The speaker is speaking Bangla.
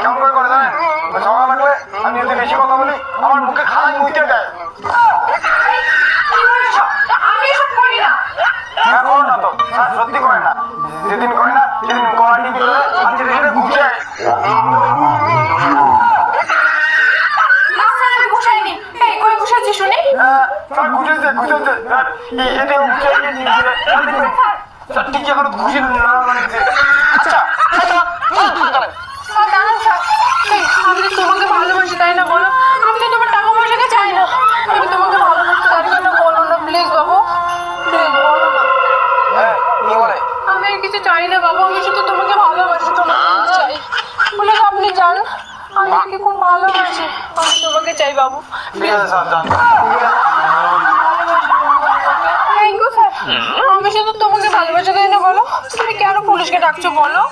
কেমন করে করে জানেন? ঝগড়া লাগলে আমি যদি বেশি কথা বলি আমার মুখে খালাই মুইতে দেয়। হ্যাঁ করো না তো, স্যার সত্যি করে না। যেদিন করে না সেদিন গলা টিপে ধরে হাতে ধরে ঘুষে। স্যার ঘুষেছে ঘুষেছে স্যার, এতে ঘুষে স্যার ঠিক এখন ঘুষে লাগছে। আচ্ছা আমি তো তোমাকে ভালোবাসি তাই না বলো? আমি তো তোমার টাকা পয়সাকে চাই না, আমি তোমাকে ভালোবাসি তার জন্য বলো না প্লিজ বাবু, প্লিজ বলো না। হ্যাঁ কি বলে? আমি আর কিছু চাই না বাবু, আমি শুধু তোমাকে ভালোবাসি, তোমাকে চাই বলে আপনি জান আমি তোমাকে খুব ভালোবাসি, আমি তোমাকে চাই বাবু। ঠিক আছে স্যার যান। থ্যাংক ইউ স্যার, আমি শুধু তোমাকে ভালোবাসি তাই না বলো? তুমি কেন পুলিশকে ডাকছো বলো?